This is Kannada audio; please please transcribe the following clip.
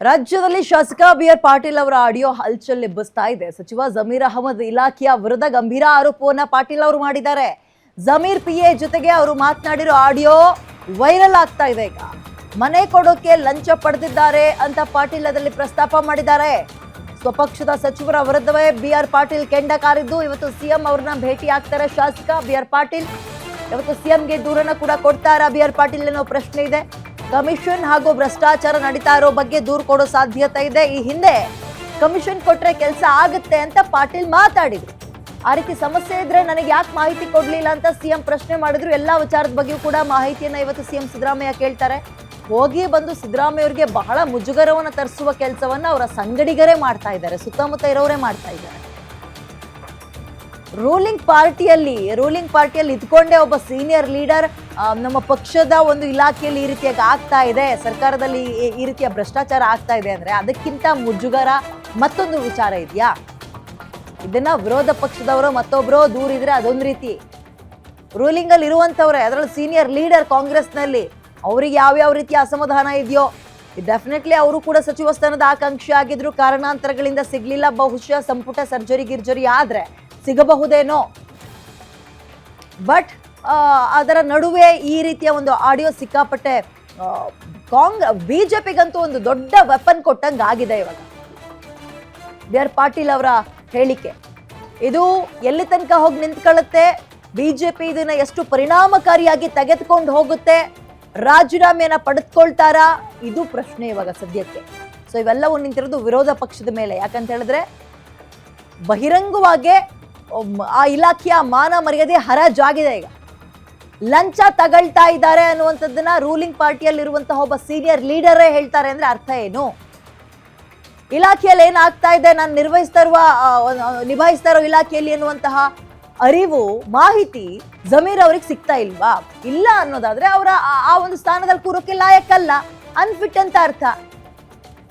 ರಾಜ್ಯದಲ್ಲಿ ಶಾಸಕ ಬಿ.ಆರ್. ಪಾಟೀಲ್ ಅವರ ಆಡಿಯೋ ಹಲ್ಚಲ್ ಎಬ್ಬಿಸ್ತಾ ಇದೆ. ಸಚಿವ ಜಮೀರ್ ಅಹಮದ್ ಇಲಾಖೆಯ ವಿರುದ್ಧ ಗಂಭೀರ ಆರೋಪವನ್ನ ಪಾಟೀಲ್ ಅವರು ಮಾಡಿದ್ದಾರೆ. ಜಮೀರ್ ಪಿಎ ಜೊತೆಗೆ ಅವರು ಮಾತನಾಡಿರೋ ಆಡಿಯೋ ವೈರಲ್ ಆಗ್ತಾ ಇದೆ. ಈಗ ಮನೆ ಕೊಡೋಕೆ ಲಂಚ ಪಡೆದಿದ್ದಾರೆ ಅಂತ ಪಾಟೀಲ್ ಅದರಲ್ಲಿ ಪ್ರಸ್ತಾಪ ಮಾಡಿದ್ದಾರೆ. ಸ್ವಪಕ್ಷದ ಸಚಿವರ ವಿರುದ್ಧವೇ ಬಿ.ಆರ್. ಪಾಟೀಲ್ ಕೆಂಡ ಕಾರಿದ್ದು ಇವತ್ತು ಸಿಎಂ ಅವ್ರನ್ನ ಭೇಟಿ ಆಗ್ತಾರೆ ಶಾಸಕ ಬಿ.ಆರ್. ಪಾಟೀಲ್. ಇವತ್ತು ಸಿಎಂಗೆ ದೂರನ್ನ ಕೂಡ ಕೊಡ್ತಾರಾ ಬಿ.ಆರ್. ಪಾಟೀಲ್ ಅನ್ನೋ ಪ್ರಶ್ನೆ ಇದೆ. ಕಮಿಷನ್ ಹಾಗೂ ಭ್ರಷ್ಟಾಚಾರ ನಡೀತಾ ಇರೋ ಬಗ್ಗೆ ದೂರು ಕೊಡೋ ಸಾಧ್ಯತೆ ಇದೆ. ಈ ಹಿಂದೆ ಕಮಿಷನ್ ಕೊಟ್ರೆ ಕೆಲಸ ಆಗುತ್ತೆ ಅಂತ ಪಾಟೀಲ್ ಮಾತಾಡಿದ್ರು. ಆ ರೀತಿ ಸಮಸ್ಯೆ ಇದ್ರೆ ನನಗೆ ಯಾಕೆ ಮಾಹಿತಿ ಕೊಡ್ಲಿಲ್ಲ ಅಂತ ಸಿಎಂ ಪ್ರಶ್ನೆ ಮಾಡಿದ್ರು. ಎಲ್ಲಾ ವಿಚಾರದ ಬಗ್ಗೆಯೂ ಕೂಡ ಮಾಹಿತಿಯನ್ನ ಇವತ್ತು ಸಿಎಂ ಸಿದ್ದರಾಮಯ್ಯ ಕೇಳ್ತಾರೆ. ಹೋಗಿ ಬಂದು ಸಿದ್ದರಾಮಯ್ಯ ಅವರಿಗೆ ಬಹಳ ಮುಜುಗರವನ್ನ ತರಿಸುವ ಕೆಲಸವನ್ನ ಅವರ ಸಂಗಡಿಗರೇ ಮಾಡ್ತಾ ಇದ್ದಾರೆ, ಸುತ್ತಮುತ್ತ ಇರೋರೇ ಮಾಡ್ತಾ ಇದ್ದಾರೆ. ರೂಲಿಂಗ್ ಪಾರ್ಟಿಯಲ್ಲಿ ಇದ್ಕೊಂಡೇ ಒಬ್ಬ ಸೀನಿಯರ್ ಲೀಡರ್ ನಮ್ಮ ಪಕ್ಷದ ಒಂದು ಇಲಾಖೆಯಲ್ಲಿ ಈ ರೀತಿಯಾಗಿ ಆಗ್ತಾ ಇದೆ, ಸರ್ಕಾರದಲ್ಲಿ ಈ ರೀತಿಯ ಭ್ರಷ್ಟಾಚಾರ ಆಗ್ತಾ ಇದೆ ಅಂದ್ರೆ ಅದಕ್ಕಿಂತ ಮುಜುಗರ ಮತ್ತೊಂದು ವಿಚಾರ ಇದೆಯಾ? ಇದನ್ನ ವಿರೋಧ ಪಕ್ಷದವರು ಮತ್ತೊಬ್ರು ದೂರಿದ್ರೆ ಅದೊಂದು ರೀತಿ, ರೂಲಿಂಗ್ ಅಲ್ಲಿ ಇರುವಂತವ್ರೆ ಅದರಲ್ಲಿ ಸೀನಿಯರ್ ಲೀಡರ್ ಕಾಂಗ್ರೆಸ್ನಲ್ಲಿ ಅವರಿಗೆ ಯಾವ್ಯಾವ ರೀತಿಯ ಅಸಮಾಧಾನ ಇದೆಯೋ, ಡೆಫಿನೆಟ್ಲಿ ಅವರು ಕೂಡ ಸಚಿವ ಸ್ಥಾನದ ಆಕಾಂಕ್ಷಿ ಆಗಿದ್ರು. ಕಾರಣಾಂತರಗಳಿಂದ ಸಿಗ್ಲಿಲ್ಲ. ಬಹುಶಃ ಸಂಪುಟ ಸರ್ಜರಿ ಆದ್ರೆ ಸಿಗಬಹುದೇನೋ. ಬಟ್ ಅದರ ನಡುವೆ ಈ ರೀತಿಯ ಒಂದು ಆಡಿಯೋ ಸಿಕ್ಕಾಪಟ್ಟೆ ಬಿಜೆಪಿಗಂತೂ ಒಂದು ದೊಡ್ಡ ವೆಪನ್ ಕೊಟ್ಟಂಗೆ ಆಗಿದೆ ಇವಾಗ. ಬಿ.ಆರ್. ಪಾಟೀಲ್ ಅವರ ಹೇಳಿಕೆ ಇದು ಎಲ್ಲಿ ತನಕ ಹೋಗಿ ನಿಂತ್ಕೊಳ್ಳುತ್ತೆ, ಬಿಜೆಪಿ ಇದನ್ನ ಎಷ್ಟು ಪರಿಣಾಮಕಾರಿಯಾಗಿ ತೆಗೆದುಕೊಂಡು ಹೋಗುತ್ತೆ, ರಾಜೀನಾಮೆಯನ್ನ ಪಡೆದುಕೊಳ್ತಾರಾ, ಇದು ಪ್ರಶ್ನೆ ಇವಾಗ ಸದ್ಯಕ್ಕೆ. ಸೊ ಇವೆಲ್ಲವೂ ನಿಂತಿರೋದು ವಿರೋಧ ಪಕ್ಷದ ಮೇಲೆ. ಯಾಕಂತ ಹೇಳಿದ್ರೆ ಬಹಿರಂಗವಾಗಿ ಆ ಇಲಾಖೆಯ ಮಾನ ಮರ್ಯಾದೆ ಹರಾಜಾಗಿದೆ. ಈಗ ಲಂಚ ತಗೊಳ್ತಾ ಇದ್ದಾರೆ ಅನ್ನುವಂಥದ್ದನ್ನ ರೂಲಿಂಗ್ ಪಾರ್ಟಿಯಲ್ಲಿ ಇರುವಂತಹ ಒಬ್ಬ ಸೀನಿಯರ್ ಲೀಡರೇ ಹೇಳ್ತಾರೆ ಅಂದ್ರೆ ಅರ್ಥ ಏನು? ಇಲಾಖೆಯಲ್ಲಿ ಏನಾಗ್ತಾ ಇದೆ, ನಾನು ನಿಭಾಯಿಸ್ತಾ ಇರೋ ಇಲಾಖೆಯಲ್ಲಿ ಎನ್ನುವಂತಹ ಅರಿವು, ಮಾಹಿತಿ ಜಮೀರ್ ಅವ್ರಿಗೆ ಸಿಗ್ತಾ ಇಲ್ವಾ? ಇಲ್ಲ ಅನ್ನೋದಾದ್ರೆ ಅವರ ಆ ಒಂದು ಸ್ಥಾನದಲ್ಲಿ ಕೂರೋಕೆ ಲಾಯಕ್ಕಲ್ಲ, ಅನ್ಫಿಟ್ ಅಂತ ಅರ್ಥ.